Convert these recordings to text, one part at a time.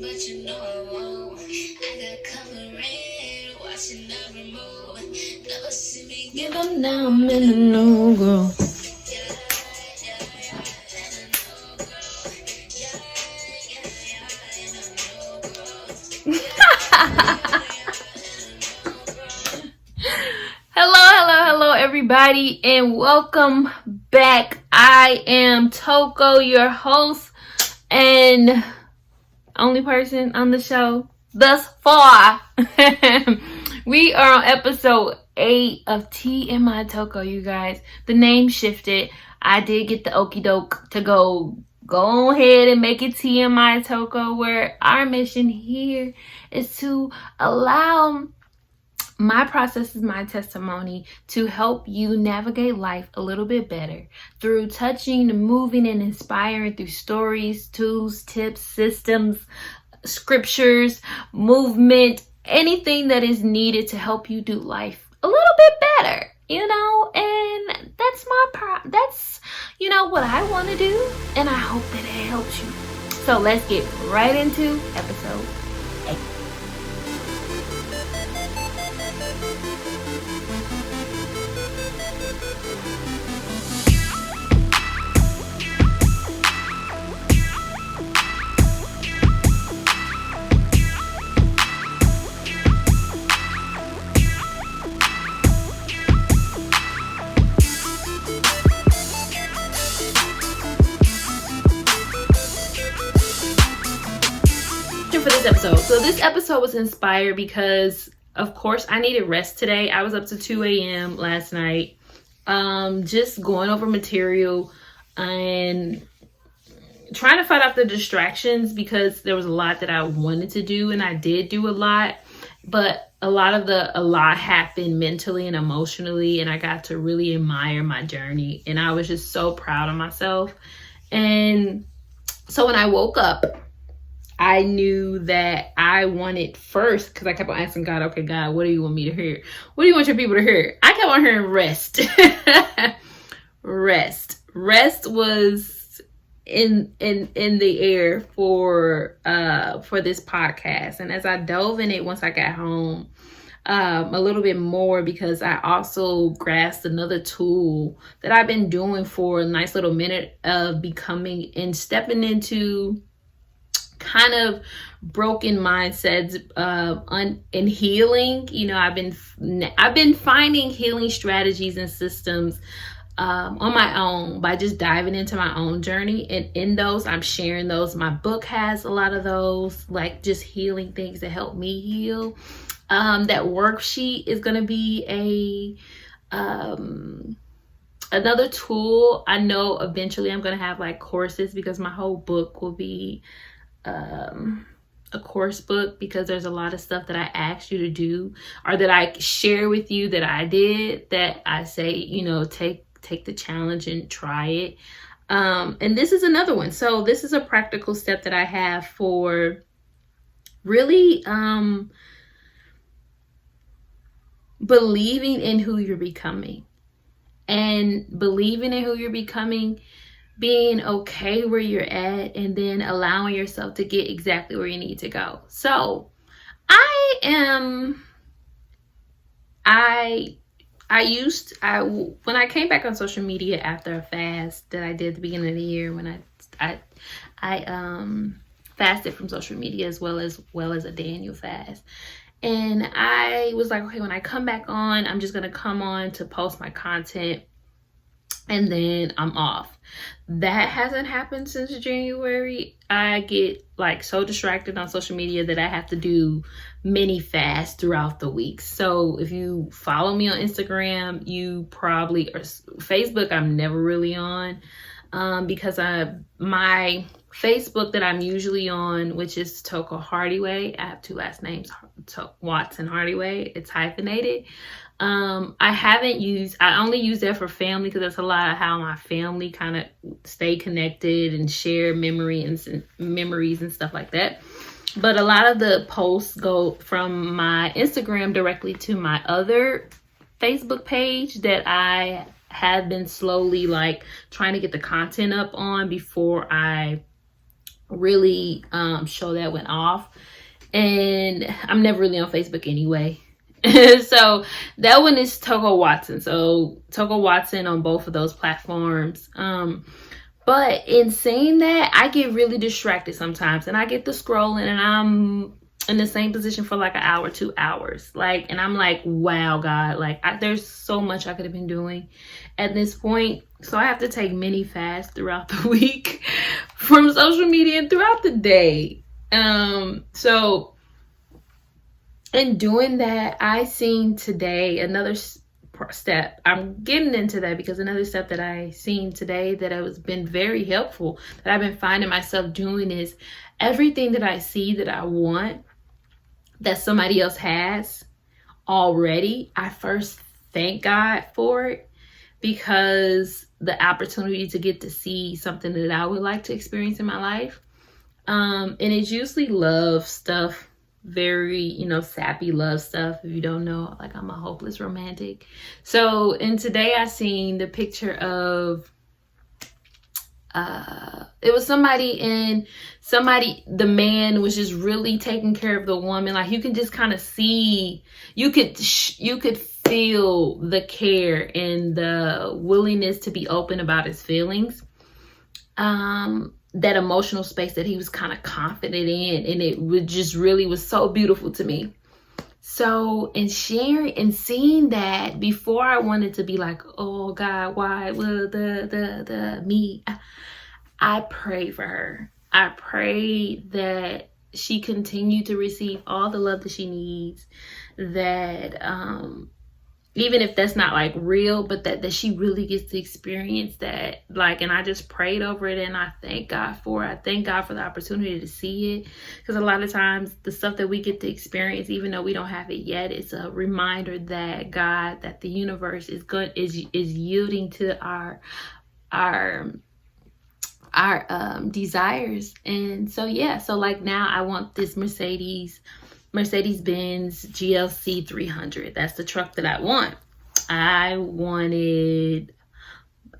but you know I won't. I got covering, watching every move. Never see me give up now, I'm in the no girl. Hello, everybody, and welcome back. I am Toko, your host and only person on the show thus far. We are on episode 8 of Tea in My Toko, you guys. The name shifted. I did get the okie doke to go ahead and make it Tea in My Toko, where our mission here is to allow my process is my testimony to help you navigate life a little bit better through touching, moving, and inspiring through stories, tools, tips, systems, scriptures, movement, anything that is needed to help you do life a little bit better, and that's what I want to do, and I hope that it helps you. So let's get right into episode 8. For this episode. So this episode was inspired because, of course, I needed rest today. I was up to 2 a.m. last night, just going over material and trying to fight off the distractions because there was a lot that I wanted to do, and I did do a lot, but a lot happened mentally and emotionally, and I got to really admire my journey, and I was just so proud of myself. And so when I woke up, I knew that I wanted first, because I kept on asking God, okay, God, what do you want me to hear? What do you want your people to hear? I kept on hearing rest. Rest was in the air for this podcast. And as I dove in it once I got home, a little bit more, because I also grasped another tool that I've been doing for a nice little minute of becoming and stepping into kind of broken mindsets and healing. I've been finding healing strategies and systems on my own by just diving into my own journey, and in those I'm sharing those. My book has a lot of those, like just healing things that help me heal. That worksheet is going to be another tool. I know eventually I'm going to have like courses, because my whole book will be a course book, because there's a lot of stuff that I asked you to do, or that I share with you that I did, that I say, take the challenge and try it. And this is another one. So this is a practical step that I have for really believing in who you're becoming, and believing in who you're becoming, being okay where you're at, and then allowing yourself to get exactly where you need to go. So when I came back on social media after a fast that I did at the beginning of the year, when I fasted from social media as well as a Daniel fast. And I was like, okay, when I come back on, I'm just going to come on to post my content, and then I'm off. That hasn't happened since January. I get like so distracted on social media that I have to do mini fasts throughout the week. So if you follow me on Instagram, you probably, or Facebook, I'm never really on, because my Facebook that I'm usually on, which is Toko Hardyway. I have 2 last names, Watson Hardyway. It's hyphenated. I only use that for family, because that's a lot of how my family kind of stay connected and share memories and stuff like that. But a lot of the posts go from my Instagram directly to my other Facebook page that I have been slowly like trying to get the content up on before I really show that went off. And I'm never really on Facebook anyway. So that one is Toko Watson. So Toko Watson on both of those platforms. But in saying that, I get really distracted sometimes, and I get to scrolling, and I'm in the same position for like an hour, 2 hours. Like, and I'm like, wow, God, like there's so much I could have been doing at this point. So I have to take mini fasts throughout the week from social media and throughout the day. So in doing that, I seen today another step. I'm getting into that because another step that I seen today that has been very helpful, that I've been finding myself doing, is everything that I see that I want that somebody else has already, I first thank God for it, because the opportunity to get to see something that I would like to experience in my life. And it's usually love stuff, very, sappy love stuff. If you don't know, like, I'm a hopeless romantic. So, and today I seen the picture of, it was the man was just really taking care of the woman. Like, you can just kind of see, you could feel the care and the willingness to be open about his feelings. That emotional space that he was kind of confident in, and it was just really was so beautiful to me. So in sharing and seeing that, before I wanted to be like, oh God, why will the me? I pray for her. I pray that she continue to receive all the love that she needs, that even if that's not like real, but that she really gets to experience that. Like, and I just prayed over it, and I thank God for it. I thank God for the opportunity to see it, because a lot of times the stuff that we get to experience, even though we don't have it yet, it's a reminder that God, that the universe is yielding to our desires. And so, yeah, so like now I want this Mercedes-Benz GLC 300. That's the truck that I want. I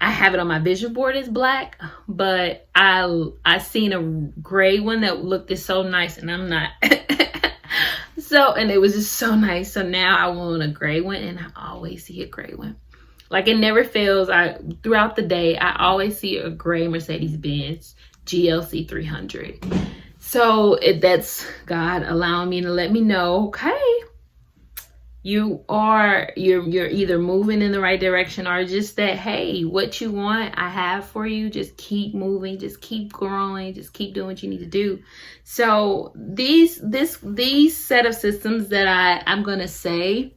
have it on my vision board as black, but I seen a gray one that looked so nice, and I'm not. So, and it was just so nice. So now I want a gray one, and I always see a gray one. Like, it never fails. Throughout the day, I always see a gray Mercedes-Benz GLC 300. So that's God allowing me to let me know, okay, you're either moving in the right direction, or just that, hey, what you want, I have for you. Just keep moving, just keep growing, just keep doing what you need to do. So these set of systems that I'm gonna say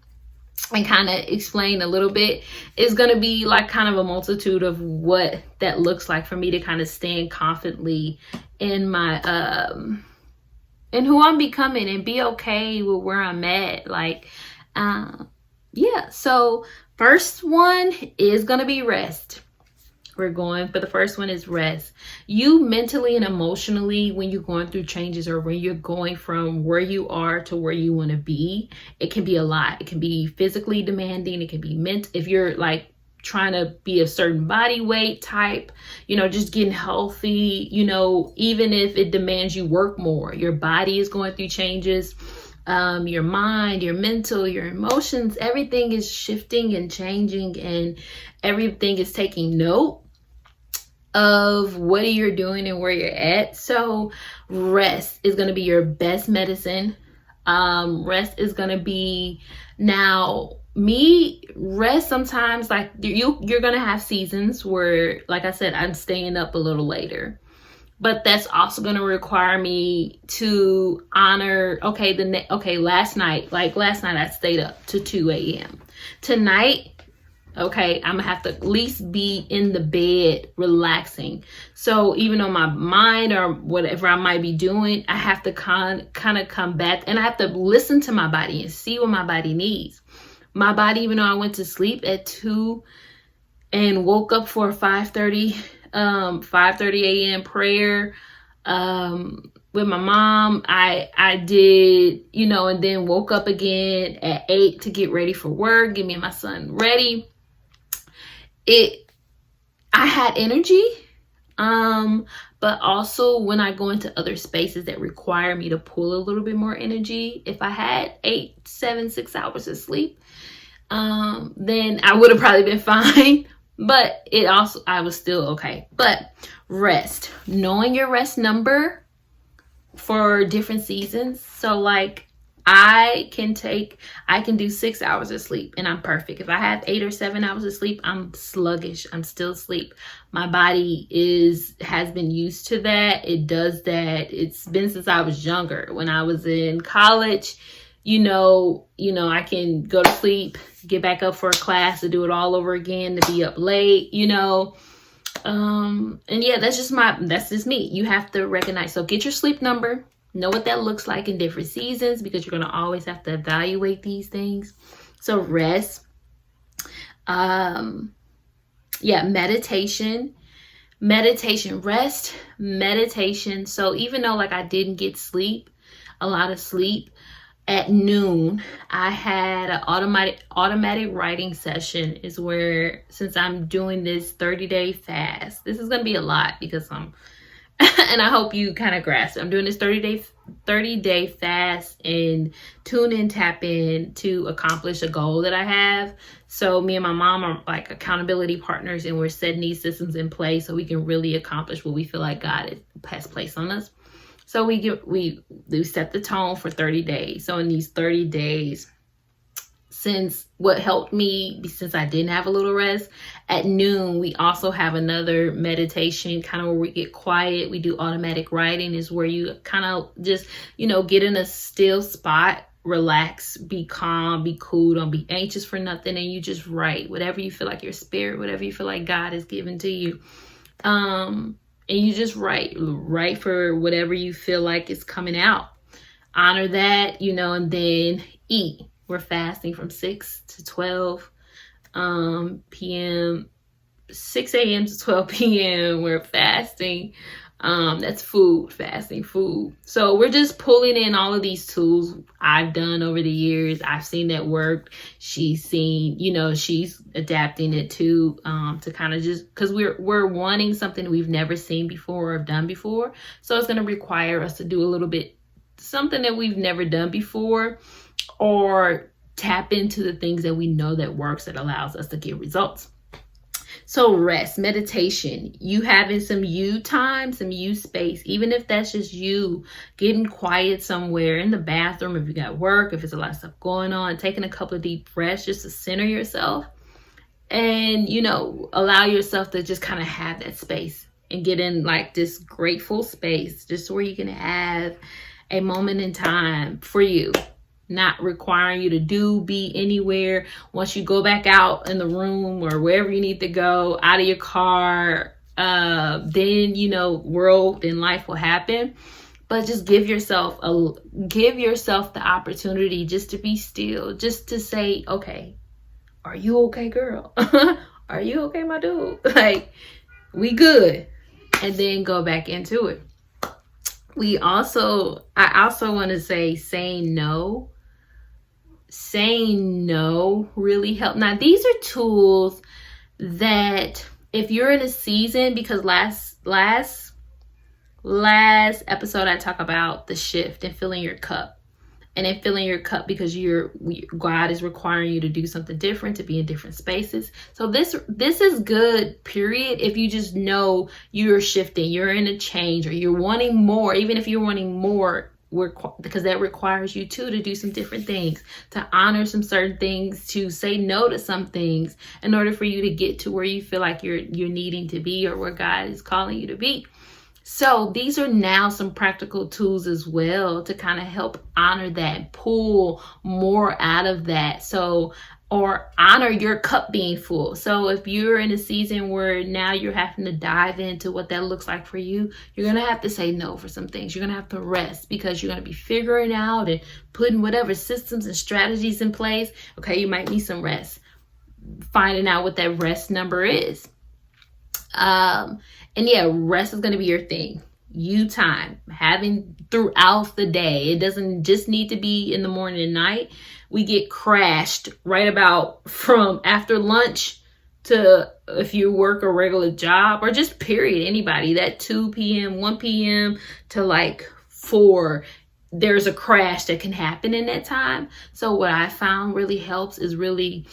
and kind of explain a little bit is going to be like kind of a multitude of what that looks like for me to kind of stand confidently in my in who I'm becoming, and be okay with where I'm at. Like, yeah. So first one is going to be rest. We're going for the first one is rest. You mentally and emotionally, when you're going through changes, or when you're going from where you are to where you want to be, it can be a lot. It can be physically demanding. It can be if you're like trying to be a certain body weight type, just getting healthy, even if it demands you work more, your body is going through changes. Your mind, your mental, your emotions, everything is shifting and changing, and everything is taking note of what you're doing and where you're at. So rest is going to be your best medicine. Rest is going to be, rest sometimes, like you're going to have seasons where, like I said, I'm staying up a little later. But that's also going to require me to honor, last night I stayed up to 2 a.m. Tonight, okay, I'm going to have to at least be in the bed relaxing. So even though my mind or whatever I might be doing, I have to kind of come back, and I have to listen to my body and see what my body needs. My body, even though I went to sleep at 2 and woke up for 5:30 a.m. prayer with my mom, I did, and then woke up again at 8 to get ready for work, get me and my son ready. I had energy. But also when I go into other spaces that require me to pull a little bit more energy, if I had 6 hours of sleep, then I would have probably been fine. But I was still okay. But rest, knowing your rest number for different seasons. So like I can do 6 hours of sleep and I'm perfect. If I have 8 or 7 hours of sleep, I'm sluggish. I'm still asleep. My body has been used to that. It does that. It's been since I was younger. When I was in college, I can go to sleep, get back up for a class, to do it all over again, to be up late, and yeah, that's just me. You have to recognize. So get your sleep number, know what that looks like in different seasons, because you're going to always have to evaluate these things. So rest, meditation, rest, meditation. So even though like I didn't get a lot of sleep, at noon, I had an automatic writing session, is where, since I'm doing this 30-day fast, this is going to be a lot because and I hope you kind of grasp it. I'm doing this 30-day fast and tap in to accomplish a goal that I have. So me and my mom are like accountability partners, and we're setting these systems in place so we can really accomplish what we feel like God has placed on us. So we set the tone for 30 days. So in these 30 days, what helped me, since I didn't have a little rest, at noon, we also have another meditation, kind of where we get quiet. We do automatic writing, is where you kind of just, get in a still spot, relax, be calm, be cool, don't be anxious for nothing. And you just write whatever you feel like your spirit, whatever you feel like God has given to you. And you just write for whatever you feel like is coming out. Honor that, and then eat. We're fasting from 6 to 12 p.m., 6 a.m. to 12 p.m. We're fasting. That's fasting food. So we're just pulling in all of these tools I've done over the years. I've seen that work. She's seen, she's adapting it to kind of just, because we're wanting something we've never seen before or done before. So it's going to require us to do a little bit, something that we've never done before, or tap into the things that we know that works, that allows us to get results. So rest, meditation, you having some you time, some you space, even if that's just you getting quiet somewhere in the bathroom, if you got work, if there's a lot of stuff going on, taking a couple of deep breaths just to center yourself and, allow yourself to just kind of have that space and get in like this grateful space, just where you can have a moment in time for you. Not requiring you to be anywhere. Once you go back out in the room or wherever you need to go, out of your car, then, world and life will happen. But just give yourself the opportunity just to be still, just to say, okay, are you okay, girl? Are you okay, my dude? Like, we good. And then go back into it. I also want to say saying no really help. Now, these are tools that if you're in a season, because last episode I talk about the shift and filling your cup, and then filling your cup because God is requiring you to do something different, to be in different spaces. So this is good, period. If you just know you're shifting, you're in a change, or you're wanting more, even if you're wanting more, because that requires you to do some different things, to honor some certain things, to say no to some things in order for you to get to where you feel like you're needing to be, or where God is calling you to be. So these are now some practical tools as well to kind of help honor that, pull more out of that. So, or honor your cup being full. So if you're in a season where now you're having to dive into what that looks like for you, you're going to have to say no for some things. You're going to have to rest, because you're going to be figuring out and putting whatever systems and strategies in place. Okay, you might need some rest. Finding out what that rest number is. And yeah, rest is going to be your thing. You time, having throughout the day. It doesn't just need to be in the morning and night. We get crashed right about from after lunch to, if you work a regular job, or just period, anybody, that 2 p.m., 1 p.m. to like 4, there's a crash that can happen in that time. So what I found really helps is really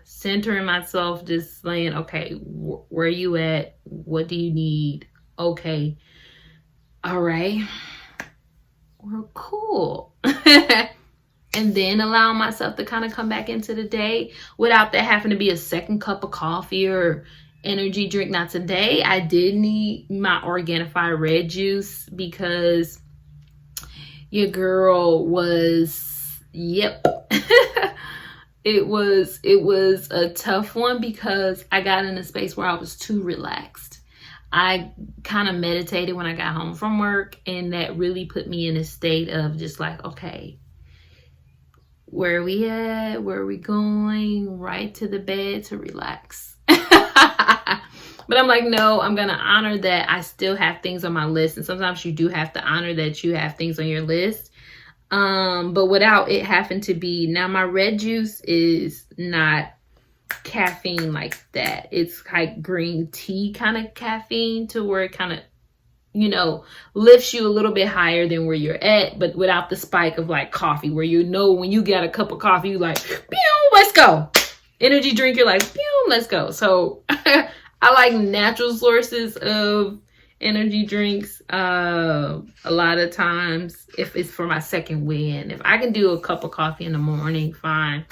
centering myself, just saying, okay, where are you at? What do you need? Okay. All right. We're cool. And then allow myself to kind of come back into the day without that having to be a second cup of coffee or energy drink. Not today. I did need my Organifi red juice because your girl was, yep. It was a tough one because I got in a space where I was too relaxed. I kind of meditated when I got home from work, and that really put me in a state of just like, okay, where are we at? Where are we going? Right to the bed to relax. But I'm like, no, I'm going to honor that I still have things on my list. And sometimes you do have to honor that you have things on your list. But without it having to be, now my red juice is not caffeine like that. It's like green tea kind of caffeine, to where it kind of, lifts you a little bit higher than where you're at, but without the spike of like coffee, where when you get a cup of coffee, you like, pew, let's go. Energy drink, you're like, pew, let's go. So I like natural sources of energy drinks. A lot of times, if it's for my second win, if I can do a cup of coffee in the morning, fine.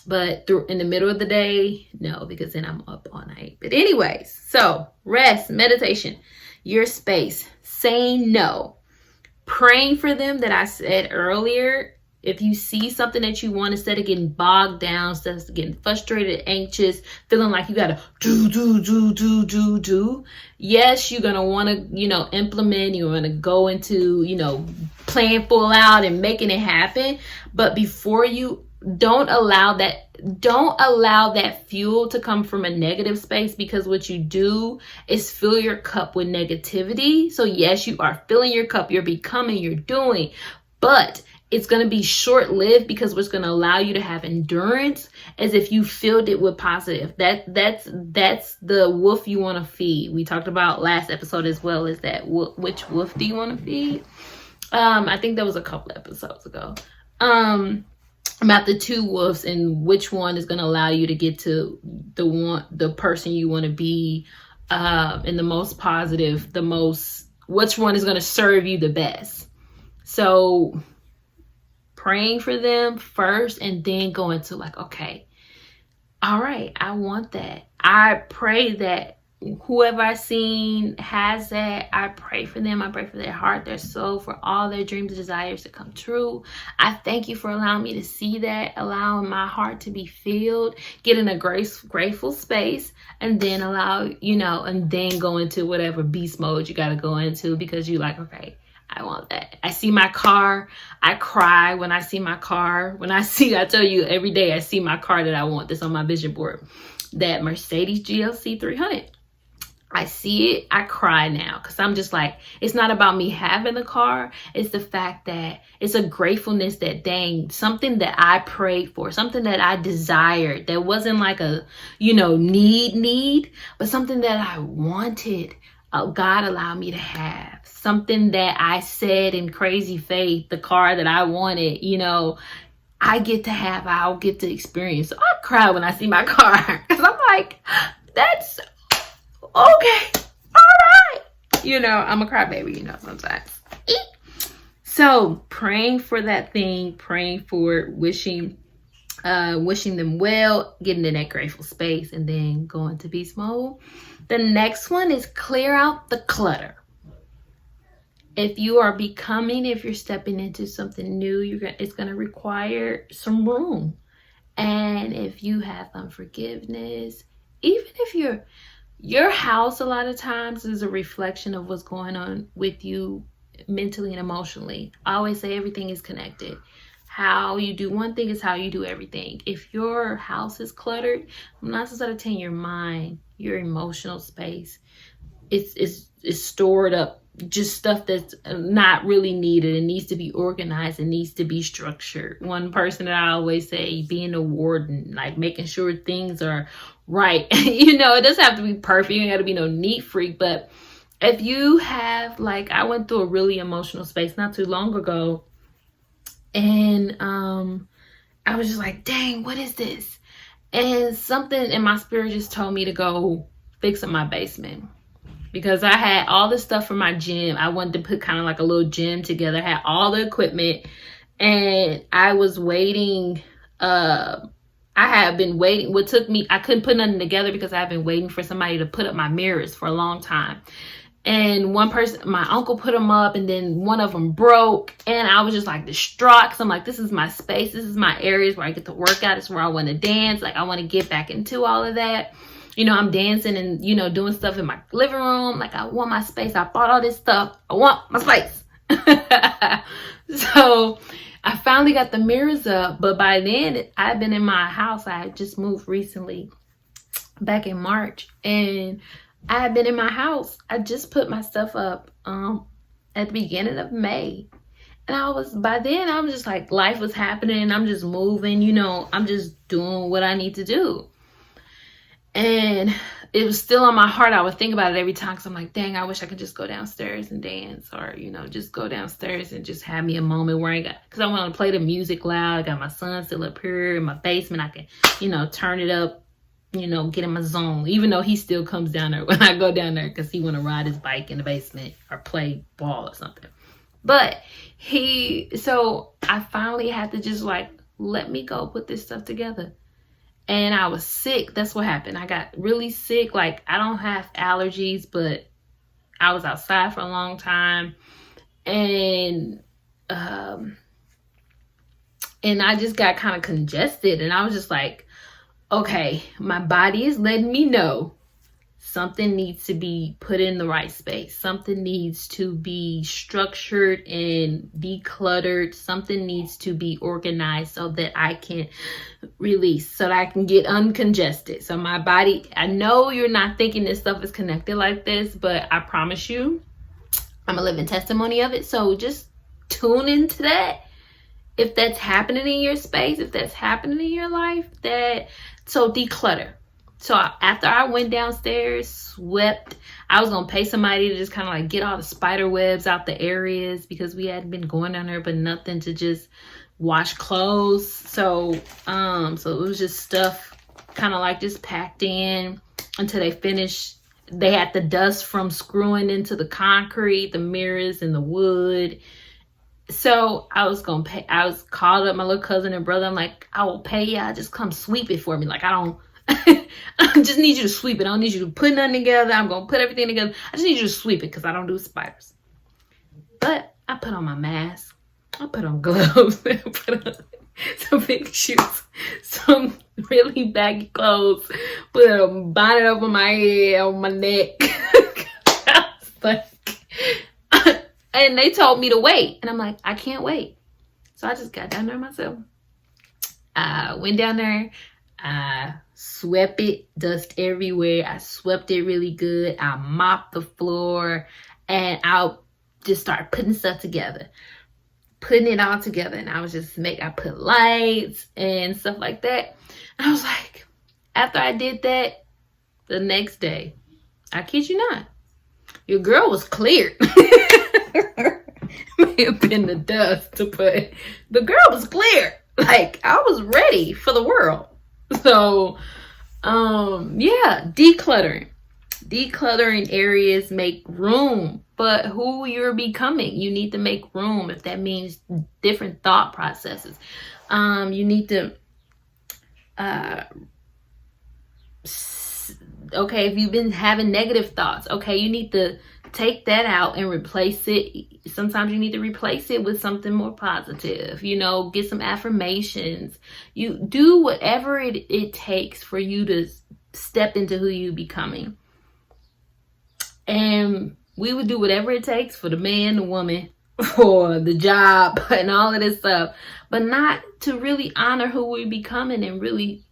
But in the middle of the day, no, because then I'm up all night. But anyways, so rest, meditation, your space, saying no, praying for them that I said earlier. If you see something that you want, instead of getting bogged down, instead of getting frustrated, anxious, feeling like you got to do. Yes, you're going to want to, implement, you want to go into, playing full out and making it happen. But before you, don't allow that fuel to come from a negative space, because what you do is fill your cup with negativity. So yes, you are filling your cup, you're becoming, you're doing, but it's going to be short-lived, because what's going to allow you to have endurance is if you filled it with positive. That's the wolf you want to feed. We talked about last episode as well, is that which wolf do you want to feed? I think that was a couple episodes ago. About the two wolves, and which one is going to allow you to get to the person you want to be, and the most positive, which one is going to serve you the best. So praying for them first, and then going to like, okay, all right, I want that. I pray that whoever I seen has that. I pray for them. I pray for their heart, their soul, for all their dreams and desires to come true. I thank you for allowing me to see that, allowing my heart to be filled, get in a grateful space, and then and then go into whatever beast mode you got to go into, because you like, okay, I want that. I see my car. I cry when I see my car. I tell you, every day I see my car that I want, that's on my vision board, that Mercedes GLC 300. I see it, I cry now, because I'm just like, it's not about me having the car. It's the fact that it's a gratefulness that, dang, something that I prayed for, something that I desired, that wasn't like a, need, but something that I wanted. God allowed me to have something that I said in crazy faith, the car that I wanted, I get to have, I'll get to experience. So I cry when I see my car, because I'm like, that's okay, all right. I'm a crybaby, sometimes. So praying for that thing, praying for it, wishing them well, getting in that grateful space, and then going to beast mode. The next one is clear out the clutter. If you're stepping into something new, it's going to require some room. And if you have unforgiveness, even if your house a lot of times is a reflection of what's going on with you mentally and emotionally. I always say everything is connected. How you do one thing is how you do everything. If your house is cluttered, I'm not supposed to tell your mind, your emotional space, it's stored up just stuff that's not really needed. It needs to be organized. It needs to be structured. One person that I always say, being a warden, like making sure things are right. You know, it doesn't have to be perfect. You ain't got to be no neat freak. But if you have, like, I went through a really emotional space not too long ago. And I was just like, dang, what is this? And something in my spirit just told me to go fix up my basement. Because I had all this stuff for my gym. I wanted to put kind of like a little gym together. I had all the equipment. And I was waiting. I had been waiting. What took me, I couldn't put nothing together because I've been waiting for somebody to put up my mirrors for a long time. And one person, my uncle, put them up, and then one of them broke. And I was just like distraught because I'm like, this is my space. This is my areas where I get to work out. It's where I want to dance. Like, I want to get back into all of that. You know, I'm dancing and, you know, doing stuff in my living room. Like, I want my space. I bought all this stuff. I want my space. So I finally got the mirrors up. But by then, I've been in my house. I had just moved recently back in March. And I had been in my house. I just put my stuff up at the beginning of May. And by then, I was just like, life was happening. I'm just moving. You know, I'm just doing what I need to do. And it was still on my heart. I would think about it every time because I'm like, dang, I wish I could just go downstairs and dance, or, you know, just go downstairs and just have me a moment where because I want to play the music loud. I got my son still up here in my basement. I can, you know, turn it up, you know, get in my zone, even though he still comes down there when I go down there because he want to ride his bike in the basement or play ball or something. But so I finally had to just like, let me go put this stuff together. And I was sick. That's what happened. I got really sick. Like, I don't have allergies, but I was outside for a long time. And I just got kind of congested. And I was just like, okay, my body is letting me know something needs to be put in the right space. Something needs to be structured and decluttered. Something needs to be organized so that I can release, so that I can get uncongested. So my body, I know you're not thinking this stuff is connected like this, but I promise you, I'm a living testimony of it. So just tune into that. If that's happening in your space, if that's happening in your life, so declutter. So after I went downstairs, swept, I was going to pay somebody to just kind of like get all the spider webs out the areas because we hadn't been going down there, but nothing to just wash clothes. So it was just stuff kind of like just packed in until they finished. They had the dust from screwing into the concrete, the mirrors and the wood. So I was going to pay. I was called up my little cousin and brother. I'm like, I will pay you. Just come sweep it for me. Like, I just need you to sweep it. I don't need you to put nothing together. I'm going to put everything together. I just need you to sweep it because I don't do spiders. But I put on my mask. I put on gloves. I put on some big shoes. Some really baggy clothes. Put a bonnet over my head, on my neck. I was like, and they told me to wait. And I'm like, I can't wait. So I just got down there myself. I went down there. I swept it, dust everywhere. I swept it really good. I mopped the floor. And I just started putting stuff together. Putting it all together. And I was just I put lights and stuff like that. And I was like, after I did that, the next day, I kid you not, your girl was cleared. May have been the dust, but the girl was clear. Like, I was ready for the world. So, yeah, decluttering areas, make room. But who you're becoming, you need to make room. If that means different thought processes, you need to. Okay, if you've been having negative thoughts, okay, you need to take that out and replace it. Sometimes you need to replace it with something more positive. You know, get some affirmations. You do whatever it takes for you to step into who you're becoming. And we would do whatever it takes for the man, the woman, for the job, and all of this stuff. But not to really honor who we're becoming and really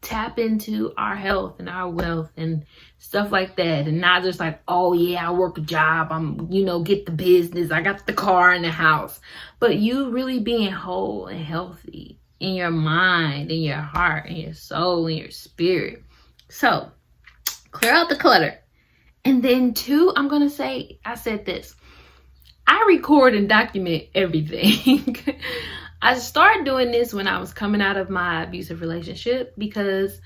tap into our health and our wealth and stuff like that, and not just like, oh yeah, I work a job, I'm, get the business, I got the car and the house, but you really being whole and healthy in your mind, in your heart, in your soul, in your spirit. So clear out the clutter. And then 2, I'm gonna say, I said this, I record and document everything. I started doing this when I was coming out of my abusive relationship, because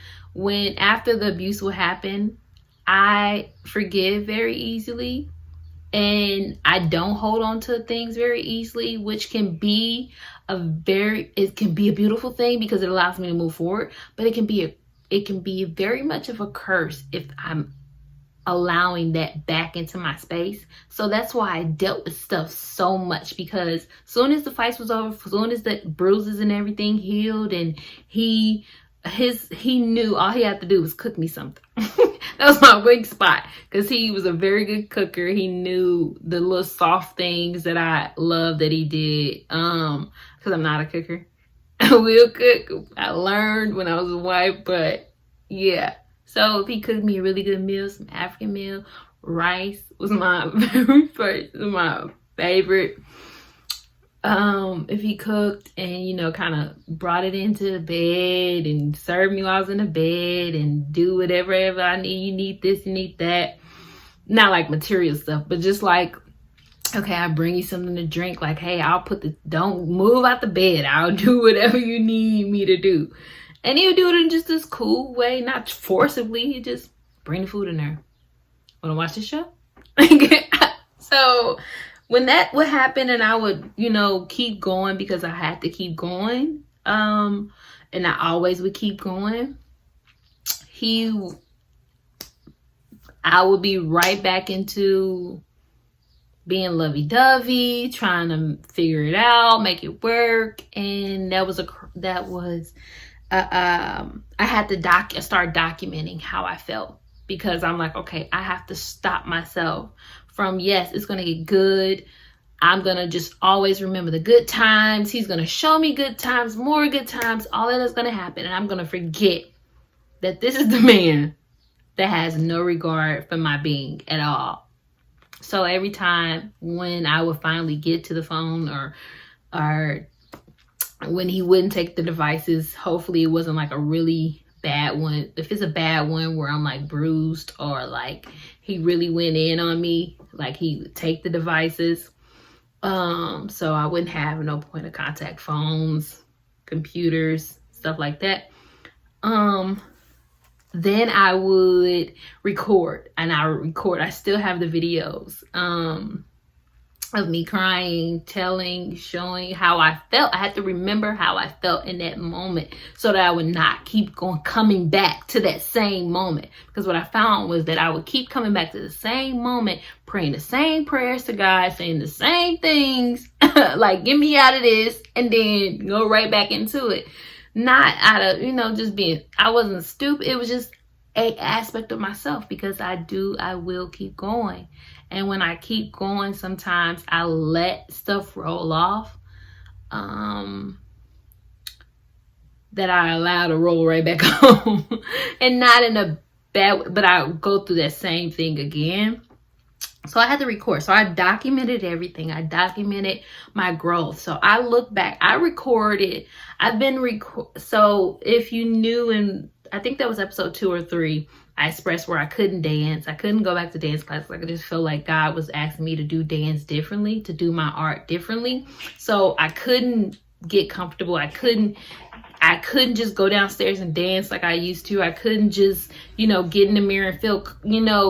after the abuse will happen, I forgive very easily and I don't hold on to things very easily, which can be it can be a beautiful thing because it allows me to move forward, but it can be very much of a curse if I'm allowing that back into my space. So that's why I dealt with stuff so much, because soon as the fight was over, soon as the bruises and everything healed, and he knew all he had to do was cook me something. That was my weak spot, because he was a very good cooker. He knew the little soft things that I love that he did, because I'm not a cooker. I will cook. I learned when I was a wife, but yeah. So if he cooked me a really good meal, some African meal, rice was my very first, my favorite. If he cooked and, kind of brought it into the bed and served me while I was in the bed and do whatever I need. You need this, you need that. Not like material stuff, but just like, okay, I'll bring you something to drink. Like, hey, don't move out the bed. I'll do whatever you need me to do. And he'll do it in just this cool way, not forcibly. He just bring the food in there. Want to watch the show? So when that would happen and I would, keep going because I had to keep going, and I always would keep going, I would be right back into being lovey-dovey, trying to figure it out, make it work. And I had to start documenting how I felt, because I'm like, okay, I have to stop myself from, yes, it's going to get good. I'm going to just always remember the good times. He's going to show me good times, more good times. All that is going to happen. And I'm going to forget that this is the man that has no regard for my being at all. So every time when I would finally get to the phone, or when he wouldn't take the devices, hopefully it wasn't like a really bad one. If it's a bad one where I'm like bruised, or like he really went in on me, like he would take the devices. So I wouldn't have no point of contact phones, computers, stuff like that. Then I would record, and I still have the videos, of me crying, telling, showing how I felt. I had to remember how I felt in that moment so that I would not keep coming back to that same moment. Because what I found was that I would keep coming back to the same moment, praying the same prayers to God, saying the same things, like, get me out of this, and then go right back into it. Not out of, just I wasn't stupid. It was just an aspect of myself, because I will keep going. And when I keep going, sometimes I let stuff roll off, that I allow to roll right back home. And not in a bad way, but I go through that same thing again. So I had to record. So I documented everything. I documented my growth. So I look back, I recorded. So if you knew, and I think that was episode 2 or 3, I expressed where I couldn't dance. I couldn't go back to dance class. Like, I just feel like God was asking me to do dance differently, to do my art differently. So I couldn't get comfortable. I couldn't just go downstairs and dance like I used to. I couldn't just, get in the mirror and feel,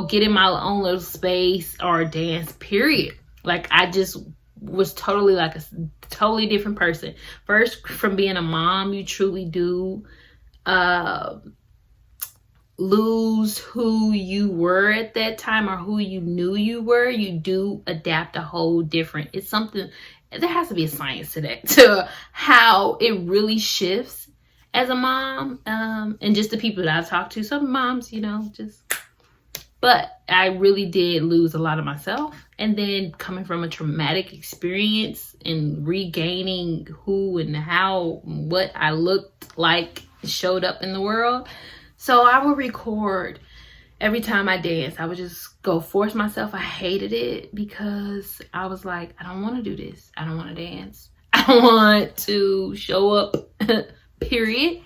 get in my own little space or dance, period. Like, I just was totally like a totally different person. First, from being a mom, you truly do lose who you were at that time, or who you knew you were. You do adapt a whole different, it's something, there has to be a science to that, to how it really shifts as a mom. And just the people that I've talked to, some moms, but I really did lose a lot of myself. And then coming from a traumatic experience and regaining who and how, what I looked like showed up in the world. So I would record every time I danced. I would just go force myself. I hated it because I was like, I don't want to do this. I don't want to dance. I don't want to show up, period.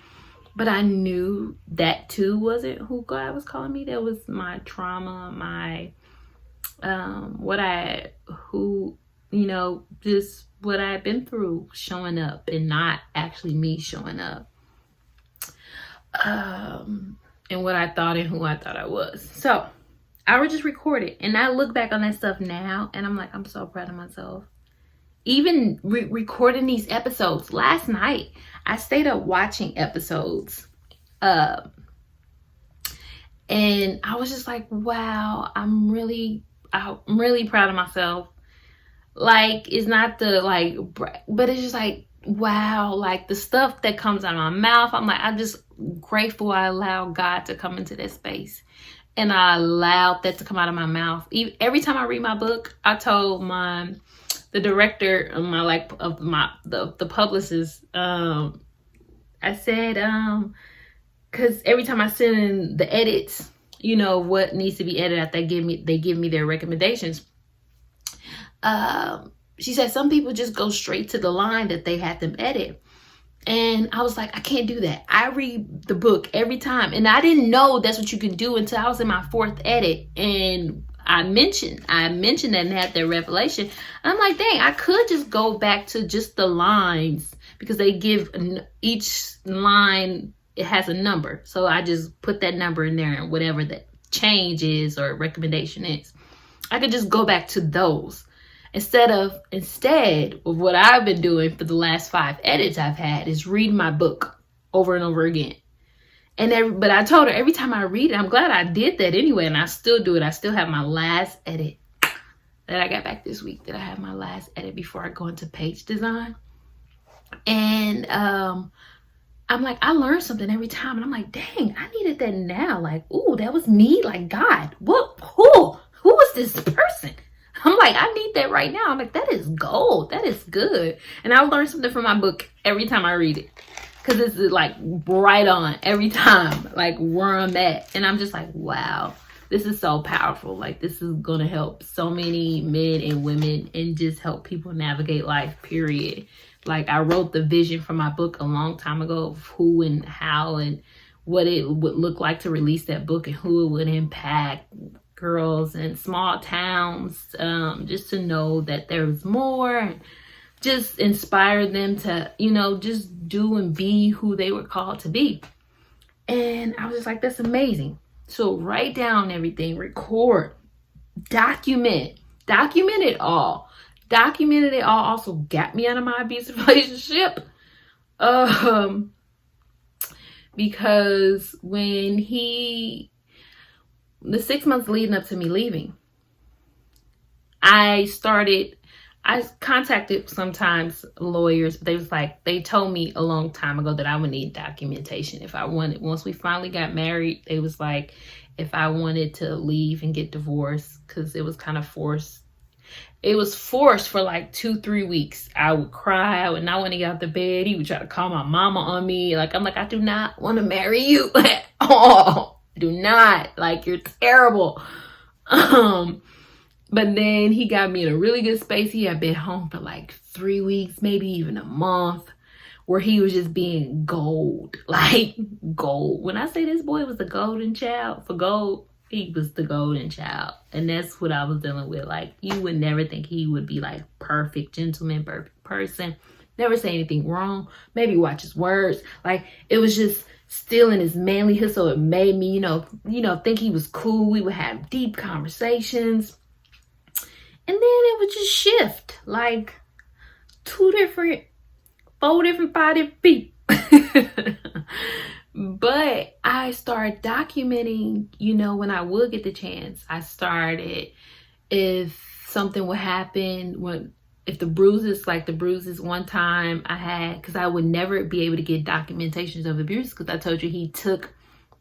But I knew that too wasn't who God was calling me. That was my trauma, my, just what I had been through showing up and not actually me showing up. And what I thought and who I thought I was. So I would just record it. And I look back on that stuff now and I'm like, I'm so proud of myself. Even recording these episodes. Last night, I stayed up watching episodes. And I was just like, wow, I'm really proud of myself. Like, it's not the like, but it's just like, wow, like the stuff that comes out of my mouth. I'm like, I'm just grateful I allowed God to come into that space. And I allowed that to come out of my mouth. Every time I read my book, I told the director of the publicist, I said, because every time I send in the edits, what needs to be edited, they give me their recommendations. She said some people just go straight to the line that they had them edit. And I was like, I can't do that. I read the book every time. And I didn't know that's what you can do until I was in my 4th edit. And I mentioned that and had that revelation. And I'm like, dang, I could just go back to just the lines because they give each line, it has a number. So I just put that number in there and whatever that change is or recommendation is. I could just go back to those. Instead of what I've been doing for the last 5 edits I've had is reading my book over and over again. But I told her every time I read it, I'm glad I did that anyway. And I still do it. I still have my last edit that I got back this week, that I have my last edit before I go into page design. And I'm like, I learned something every time. And I'm like, dang, I needed that now. Like, ooh, that was me. Like, God, who is this person? I'm like, I need that right now. I'm like, that is gold. That is good. And I learn something from my book every time I read it. Because it's like right on every time, like where I'm at. And I'm just like, wow, this is so powerful. Like, this is going to help so many men and women and just help people navigate life, period. Like, I wrote the vision for my book a long time ago of who and how and what it would look like to release that book and who it would impact. Girls in small towns, just to know that there's more, and just inspire them to, just do and be who they were called to be. And I was just like, that's amazing. So write down everything, record, document it all. Documented it all also got me out of my abusive relationship. Because when the 6 months leading up to me leaving, I contacted sometimes lawyers, but they told me a long time ago that I would need documentation if I wanted. Once we finally got married, they was like, if I wanted to leave and get divorced, because it was kind of forced. It was forced for like 2-3 weeks. I would cry. I would not want to get out the bed. He would try to call my mama on me. Like, I'm like, I do not want to marry you at all. Do not. Like, you're terrible. But then he got me in a really good space. He had been home for like 3 weeks, maybe even a month, where he was just being gold. Like, gold. When I say this boy was the golden child for gold, he was the golden child. And that's what I was dealing with. Like, you would never think he would be like perfect gentleman, perfect person. Never say anything wrong. Maybe watch his words. Like, it was just still in his manlyhood, so it made me, think he was cool. We would have deep conversations. And then it would just shift, like 4 different, 5 different feet. But I started documenting, when I would get the chance. I started, if something would happen, if the bruises one time I had, because I would never be able to get documentations of abuse, because I told you he took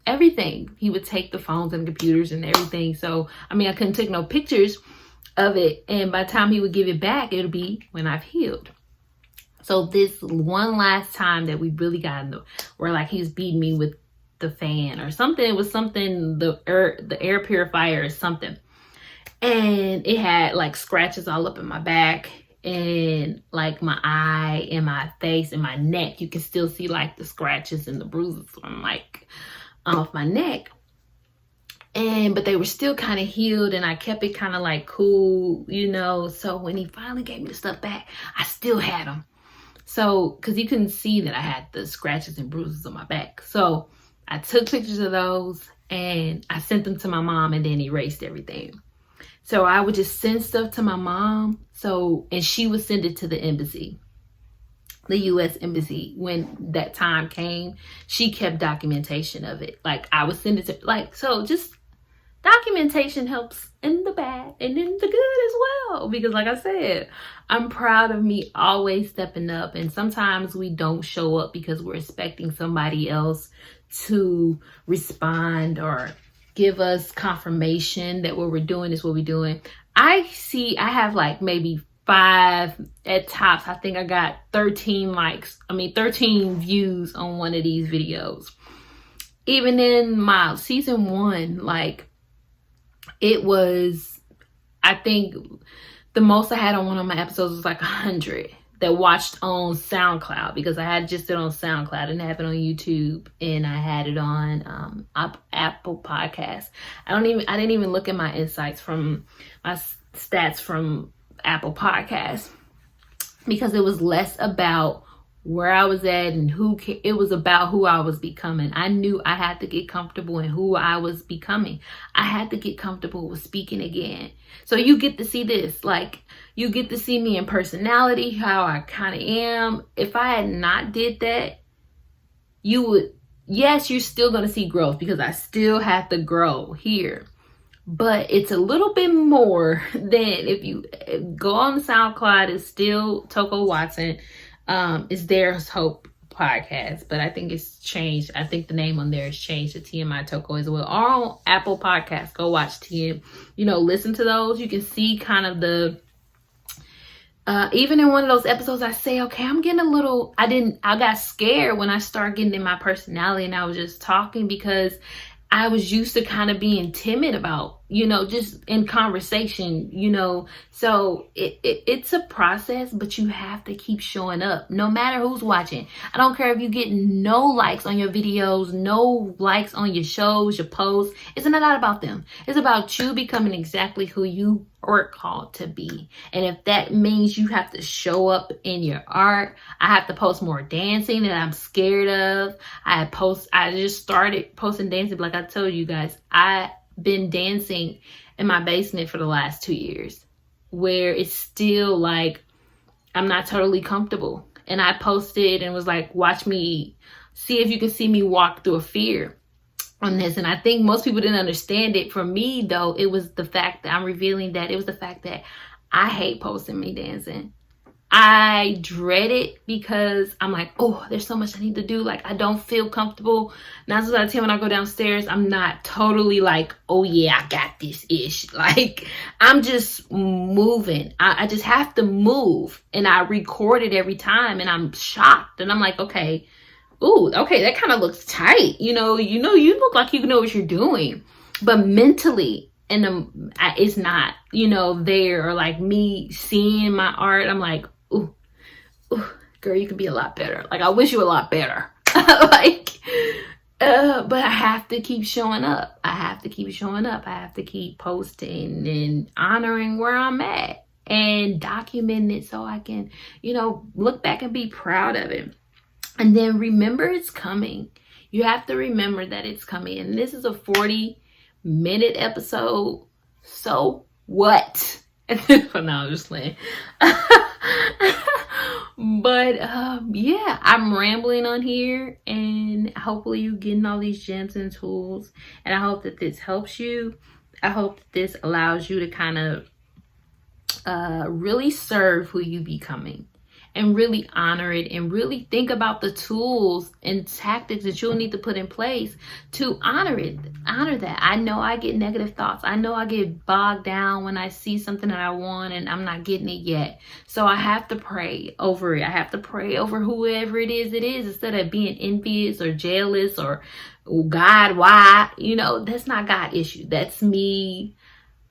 everything. He would take the phones and computers and everything. So, I couldn't take no pictures of it. And by the time he would give it back, it'll be when I've healed. So this one last time that we really got into, where like he was beating me with the fan or something. It was something, the air purifier or something. And it had like scratches all up in my back and like my eye and my face and my neck. You can still see like the scratches and the bruises from like off my neck. But they were still kind of healed, and I kept it kind of like cool, you know. So when he finally gave me the stuff back, I still had them. So, because you couldn't see that I had the scratches and bruises on my back. So I took pictures of those and I sent them to my mom and then erased everything. So I would just send stuff to my mom. And she would send it to the embassy, the U.S. embassy. When that time came, she kept documentation of it. Like I would send it to, like, so just documentation helps in the bad and in the good as well. Because like I said, I'm proud of me always stepping up. And sometimes we don't show up because we're expecting somebody else to respond or give us confirmation that what we're doing is what we're doing. I have like maybe 5 at tops. I think I got 13 views on one of these videos. Even in my season 1, like it was, I think the most I had on one of my episodes was like 100 that watched on SoundCloud, because I had just it on SoundCloud. I didn't have it on YouTube, and I had it on Apple Podcasts. I didn't even look at my insights from my stats from Apple Podcasts, because it was less about where I was at and it was about who I was becoming. I knew I had to get comfortable in who I was becoming. I had to get comfortable with speaking again. So you get to see this, like you get to see me in personality, how I kind of am. If I had not did that, yes, you're still going to see growth, because I still have to grow here. But it's a little bit more than if you go on the SoundCloud. It's still Toko Watson. It's There's Hope podcast, but I think it's changed. I think the name on there has changed to TMI Toko as well. Or on Apple Podcasts, go watch TM. Listen to those. You can see kind of the even in one of those episodes, I say, okay, I'm getting a little, I got scared when I started getting in my personality and I was just talking, because I was used to kind of being timid about, just in conversation, so it's a process, but you have to keep showing up no matter who's watching. I don't care if you get no likes on your videos, no likes on your shows, your posts. It's not about them. It's about you becoming exactly who you are called to be. And if that means you have to show up in your art, I have to post more dancing that I'm scared of. I just started posting dancing. Like I told you guys, I've been dancing in my basement for the last 2 years, where it's still like I'm not totally comfortable. And I posted and was like, watch me, see if you can see me walk through a fear on this. And I think most people didn't understand it. For me though, it was the fact that I'm revealing that it was the fact that I hate posting me dancing. I dread it because I'm like, oh, there's so much I need to do. Like, I don't feel comfortable. 9 times out of 10 when I go downstairs, I'm not totally like, oh yeah, I got this ish. Like, I'm just moving. I just have to move, and I record it every time, and I'm shocked, and I'm like, okay, ooh, okay, that kind of looks tight. You look like you know what you're doing, but mentally, and it's not, there, or like me seeing my art, I'm like, ooh, girl, you can be a lot better. Like, I wish you were a lot better. But I have to keep showing up. I have to keep posting and honoring where I'm at and documenting it so I can, look back and be proud of it. And then remember it's coming. You have to remember that it's coming. And this is a 40-minute episode. So what? No, I'm just playing. But yeah, I'm rambling on here, and hopefully you're getting all these gems and tools, and I hope that this helps you. I hope that this allows you to kind of really serve who you becoming. and really honor it and really think about the tools and tactics that you'll need to put in place to honor it. Honor that. I know I get negative thoughts. I know I get bogged down when I see something that I want and I'm not getting it yet. So I have to pray over it. I have to pray over whoever it is instead of being envious or jealous or, oh God, why? You know, that's not God issue. That's me.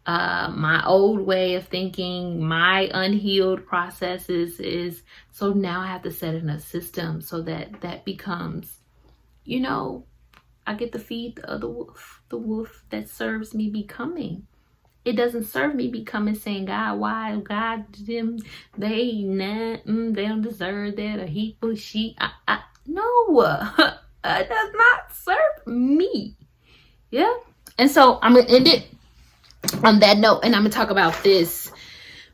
My old way of thinking, my unhealed processes is, so now I have to set in a system so that becomes, you know, I get to feed the wolf that serves me becoming. It doesn't serve me becoming saying, God, why? God, them, they don't deserve that, or he or she. No, it does not serve me. Yeah. And so I'm going to end it on that note, and I'm gonna talk about this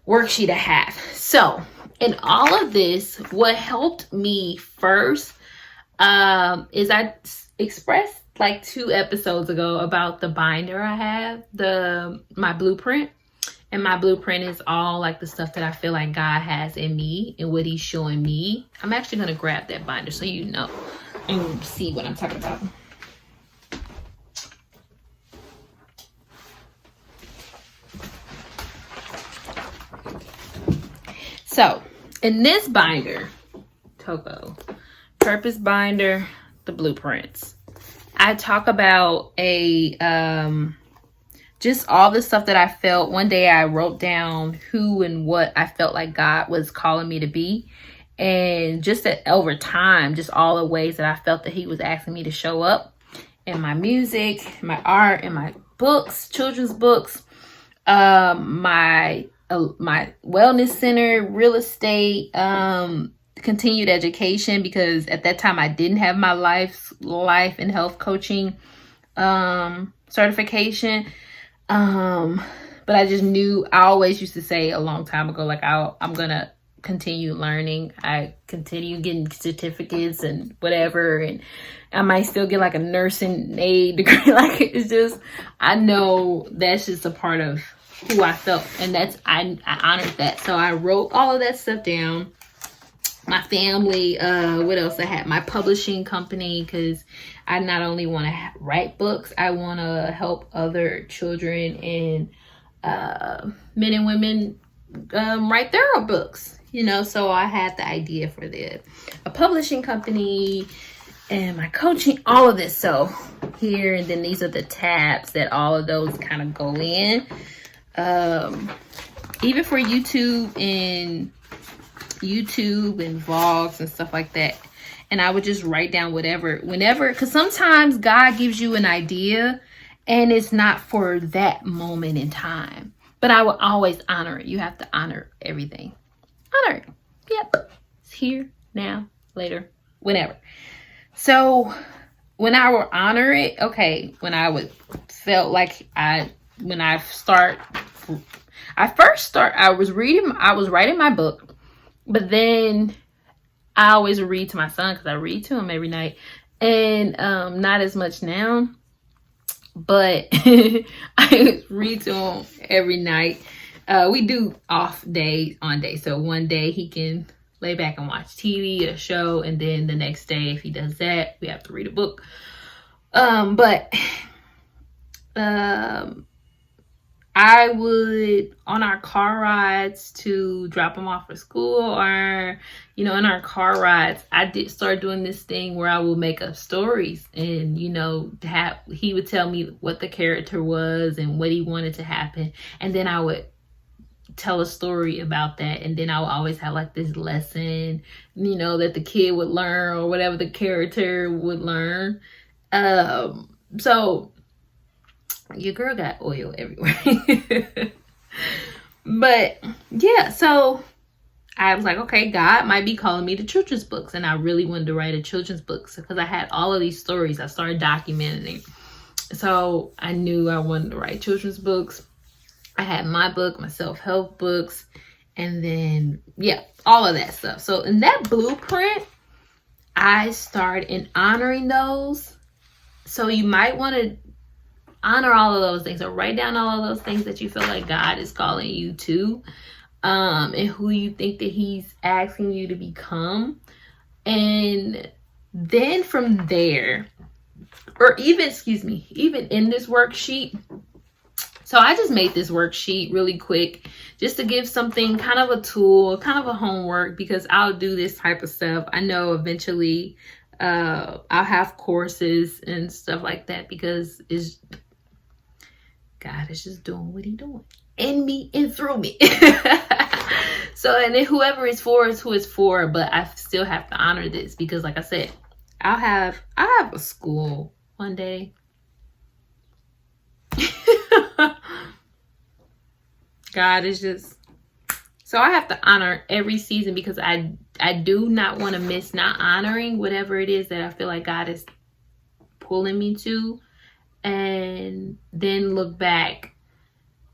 worksheet I have. So in all of this, what helped me first is I expressed like 2 episodes ago about the binder I have, my blueprint. And my blueprint is all like the stuff that I feel like God has in me and what he's showing me. I'm actually gonna grab that binder so you know and see what I'm talking about. So in this binder, Toko, purpose binder, the blueprints, I talk about just all the stuff that I felt. One day I wrote down who and what I felt like God was calling me to be. And just that over time, just all the ways that I felt that he was asking me to show up in my music, my art, and my books, children's books, my wellness center, real estate, continued education, because at that time I didn't have my life and health coaching certification. But I just knew, I always used to say a long time ago, like I'm gonna continue learning. I continue getting certificates and whatever, and I might still get like a nursing aid degree. Like, it's just, I know that's just a part of who I felt, and that's, I honored that. So I wrote all of that stuff down. My family, what else I had? My publishing company, because I not only want to write books, I want to help other children and men and women write their own books, you know. So I had the idea for a publishing company and my coaching, all of this. So here, and then these are the tabs that all of those kind of go in. Even for YouTube and vlogs and stuff like that. And I would just write down whenever, because sometimes God gives you an idea and it's not for that moment in time. But I will always honor it. You have to honor everything. Honor it. Yep. It's here, now, later, whenever. So when I will honor it, okay, when I would felt like I was writing my book, but then I always read to my son because I read to him every night, and not as much now, but I read to him every night. We do off days on days, so one day he can lay back and watch TV, a show, and then the next day, if he does that, we have to read a book. I would, on our car rides to drop him off for school, or, you know, in our car rides, I did start doing this thing where I will make up stories, and, you know, he would tell me what the character was and what he wanted to happen. And then I would tell a story about that. And then I would always have like this lesson, you know, that the kid would learn, or whatever the character would learn. So your girl got oil everywhere. But yeah, so I was like, okay, God might be calling me to children's books. And I really wanted to write a children's book because I had all of these stories. I started documenting. So I knew I wanted to write children's books. I had my book, my self-help books, and then, yeah, all of that stuff. So in that blueprint, I started in honoring those. So you might want to honor all of those things, or write down all of those things that you feel like God is calling you to. and who you think that he's asking you to become. And then from there, or even, even in this worksheet. So I just made this worksheet really quick just to give something, kind of a tool, kind of a homework, because I'll do this type of stuff. I know eventually I'll have courses and stuff like that, because God is just doing what he's doing in me and through me. So, and then whoever it's for is who it's for, but I still have to honor this, because like I said, I have a school one day. God is just, so I have to honor every season, because I do not want to miss not honoring whatever it is that I feel like God is pulling me to, and then look back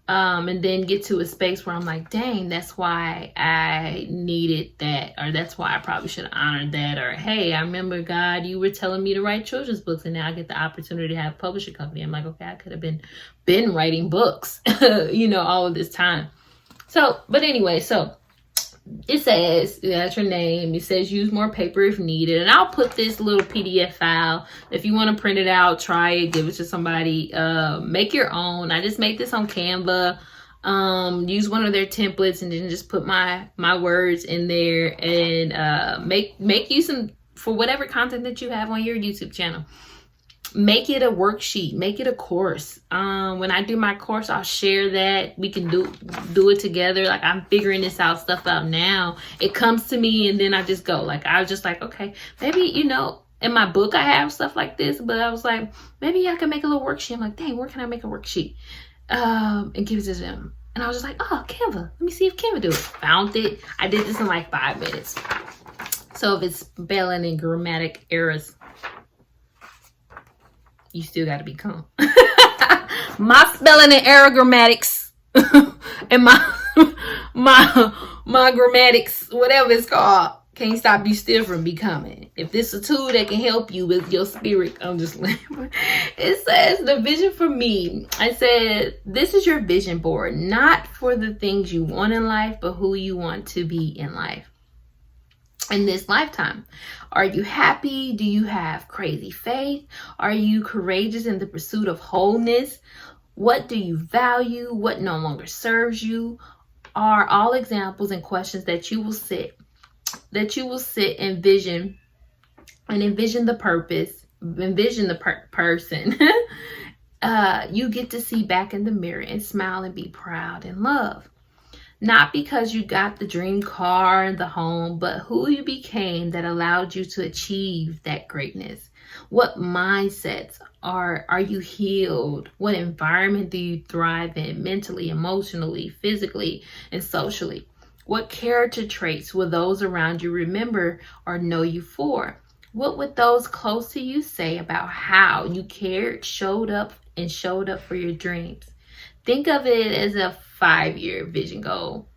and then get to a space where I'm like, dang, that's why I needed that, or that's why I probably should have honored that, or hey, I remember, God, you were telling me to write children's books, and now I get the opportunity to have a publishing company. I'm like, okay, I could have been writing books all of this time. So, but anyway, so it says, that's your name. It says use more paper if needed. And I'll put this little PDF file. If you want to print it out, try it, give it to somebody, make your own. I just made this on Canva. Use one of their templates, and then just put my words in there, and make use them for whatever content that you have on your YouTube channel. Make it a worksheet, make it a course. When I do my course, I'll share that. We can do it together. Like, I'm figuring this stuff out now. It comes to me, and then I just go. Like, I was just like, okay, maybe, in my book I have stuff like this, but I was like, maybe I can make a little worksheet. I'm like, dang, where can I make a worksheet? And give it to them. And I was just like, oh, Canva. Let me see if Canva do it. Found it. I did this in like 5 minutes. So if it's spelling and grammatic errors, you still got to be calm. My spelling and error grammatics and my grammatics, whatever it's called, can't stop you still from becoming. If this is a tool that can help you with your spirit, I'm just like, it says the vision for me. I said, this is your vision board, not for the things you want in life, but who you want to be in life. In this lifetime, are you happy? Do you have crazy faith? Are you courageous in the pursuit of wholeness? What do you value? What no longer serves you? Are all examples and questions that you will sit and envision the purpose, envision the person. You get to see back in the mirror and smile and be proud and love. Not because you got the dream car and the home, but who you became that allowed you to achieve that greatness. What mindsets are you healed? What environment do you thrive in mentally, emotionally, physically, and socially? What character traits will those around you remember or know you for? What would those close to you say about how you cared, showed up for your dreams? Think of it as a 5-year vision goal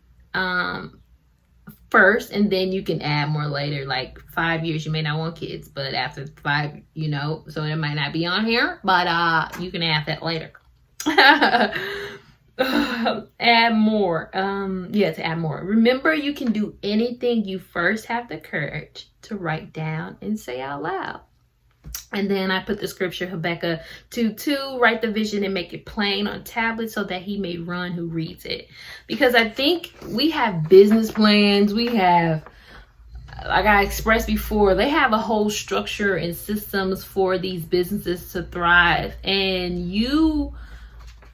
first, and then you can add more later. Like 5 years, you may not want kids, but after 5, so it might not be on here, but you can add that later. Add more. To add more. Remember, you can do anything. You first have the courage to write down and say out loud. And then I put the scripture, Habakkuk 2:2, write the vision and make it plain on tablets so that he may run who reads it. Because I think we have business plans. We have, like I expressed before, they have a whole structure and systems for these businesses to thrive. And you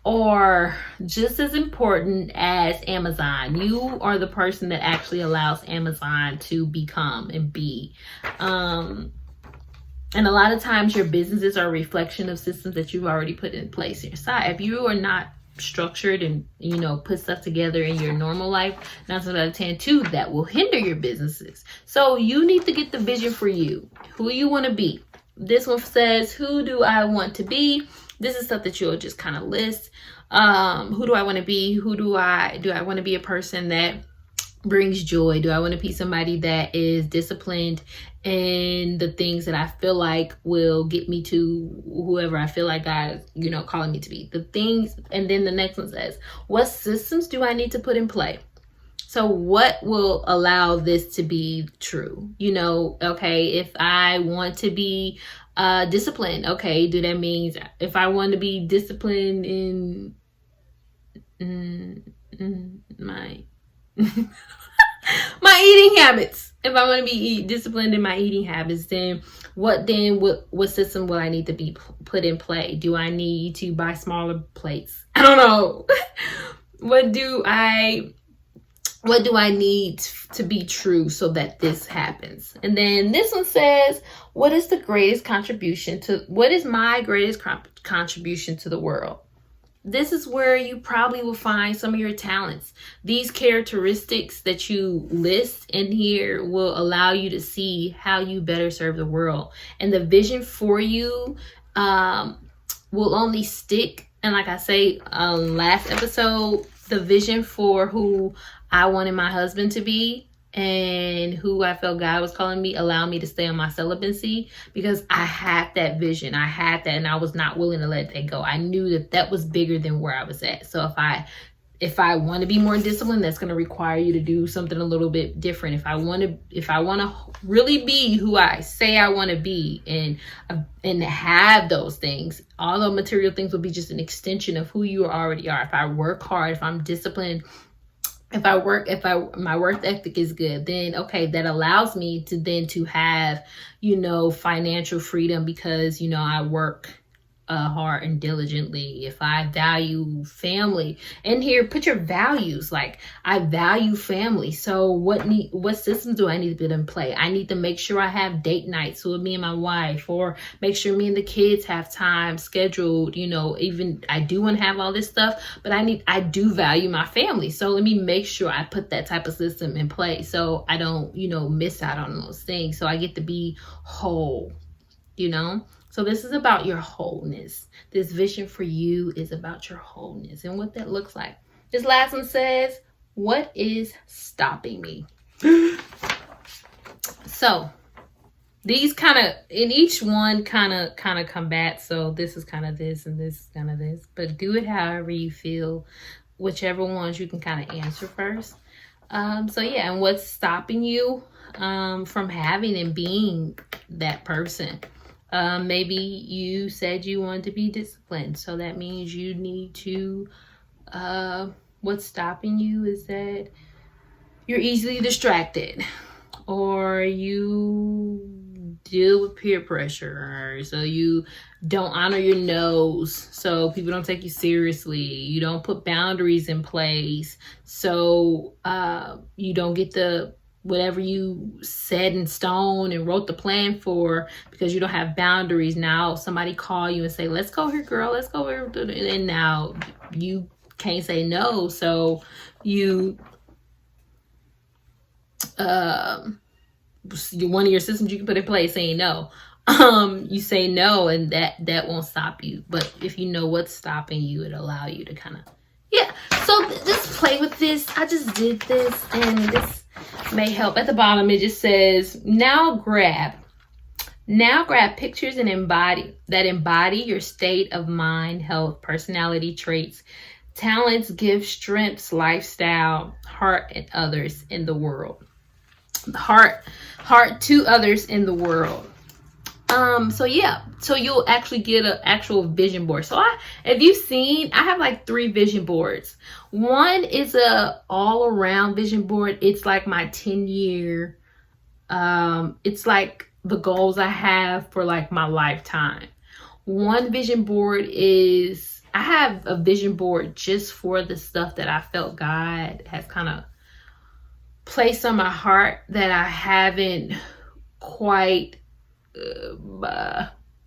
are just as important as Amazon. You are the person that actually allows Amazon to become and be. And a lot of times your businesses are a reflection of systems that you've already put in place in your side. If you are not structured and, put stuff together in your normal life, 9 times out of 10 too, that will hinder your businesses. So you need to get the vision for you, who you want to be. This one says, who do I want to be? This is stuff that you'll just kind of list. Who do I want to be? Do I want to be a person that brings joy? Do I want to be somebody that is disciplined in the things that I feel like will get me to whoever I feel like God is, calling me to be? The things. And then the next one says, what systems do I need to put in play So what will allow this to be true? You know, okay, if I want to be disciplined, okay, do that means if I want to be disciplined in my my eating habits, if I want to be disciplined in my eating habits, then what system will I need to be put in play? Do I need to buy smaller plates? I don't know. What do I need to be true so that this happens? And then this one says, what is my greatest contribution to the world? This is where you probably will find some of your talents. These characteristics that you list in here will allow you to see how you better serve the world. And the vision for you will only stick. And like I say, last episode, the vision for who I wanted my husband to be and who I felt God was calling me allowed me to stay on my celibacy, because I had that vision. I had that, and I was not willing to let that go. I knew that was bigger than where I was at. So if I want to be more disciplined, that's going to require you to do something a little bit different. If I want to really be who I say I want to be and have those things, all the material things will be just an extension of who you already are. If I work hard, if I'm disciplined, my work ethic is good, then okay, that allows me to have, financial freedom, because, I work hard and diligently. If I value family, and here, put your values, like I value family. So what systems do I need to put in play? I need to make sure I have date nights with me and my wife, or make sure me and the kids have time scheduled. Even I do want to have all this stuff, but I do value my family. So let me make sure I put that type of system in place so I don't, miss out on those things. So I get to be whole, So this is about your wholeness. This vision for you is about your wholeness and what that looks like. This last one says, what is stopping me? So these in each one kind of combat. So this is kind of this and this is kind of this, but do it however you feel, whichever ones you can kind of answer first. So yeah, and what's stopping you from having and being that person? Maybe you said you wanted to be disciplined, so that means you need to, what's stopping you is that you're easily distracted, or you deal with peer pressure, so you don't honor your no's, so people don't take you seriously. You don't put boundaries in place, so you don't get whatever you set in stone and wrote the plan for, because you don't have boundaries. Now somebody call you and say, let's go here, girl, let's go here. And now you can't say no. So you, one of your systems you can put in place saying no. You say no, and that won't stop you. But if you know what's stopping you, it'll allow you to so just play with this. I just did this, and this may help. At the bottom it just says, now grab pictures and embody your state of mind, health, personality traits, talents, gifts, strengths, lifestyle, heart, and others in the world. Heart to others in the world. So you'll actually get an actual vision board. So if you've seen, I have like 3 vision boards. One is a all around vision board. It's like my 10-year, it's like the goals I have for like my lifetime. One vision board is, I have a vision board just for the stuff that I felt God has kind of placed on my heart that I haven't quite,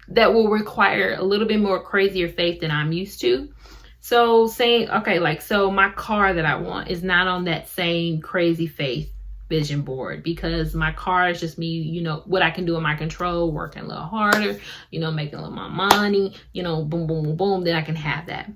that will require a little bit more crazier faith than I'm used to. So saying, okay, like, so my car that I want is not on that same crazy faith vision board, because my car is just me, what I can do in my control, working a little harder, making a little more money, boom, boom, boom, boom, then I can have that.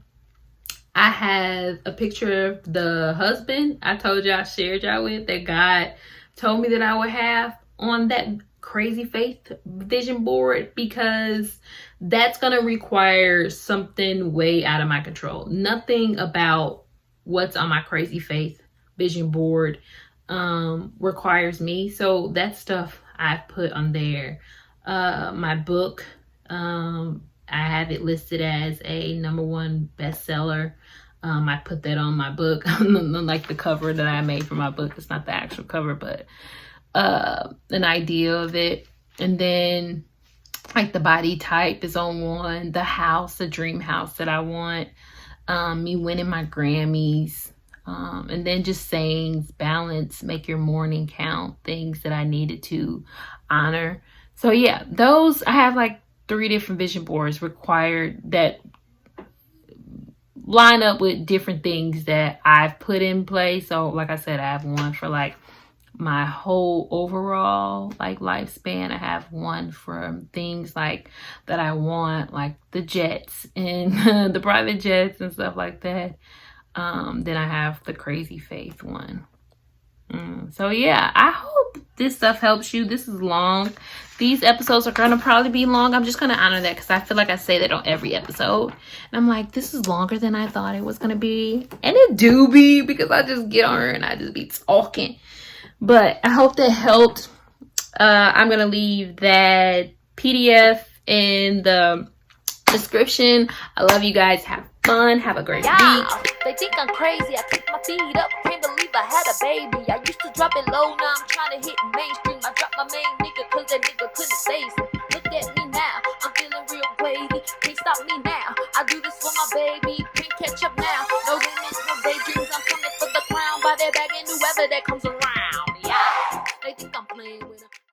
I have a picture of the husband I told y'all, shared y'all with, that God told me that I would have on that crazy faith vision board, because that's going to require something way out of my control. Nothing about what's on my crazy faith vision board requires me. So that stuff I've put on there. My book, I have it listed as a #1 bestseller. I put that on my book, like the cover that I made for my book. It's not the actual cover, but an idea of it. And then like the body type is on one, the house, the dream house that I want, me winning my Grammys, and then just sayings, balance, make your morning count, things that I needed to honor. So yeah, those, I have like 3 different vision boards required that line up with different things that I've put in place. So like I said, I have one for like my whole overall like lifespan. I have one for things like that I want, like the jets and the private jets and stuff like that. Then I have the crazy faith one. So yeah, I hope this stuff helps you. This is long. These episodes are gonna probably be long. I'm just gonna honor that because I feel like I say that on every episode. And I'm like, this is longer than I thought it was gonna be. And it do be, because I just get on here and I just be talking. But I hope that helped. I'm gonna leave that PDF in the description. I love you guys. Have fun. Have a great week. They think I'm crazy. I kick my feet up. Can't believe I had a baby. I used to drop it low. Now I'm trying to hit mainstream. I dropped my main nigga cause that nigga couldn't save me. Look at me now. I'm feeling real wavy. Can't stop me now. I do this for my baby. Can't catch up now. No limits, no daydreams. I'm coming for the crown. By that bag and whoever that comes around.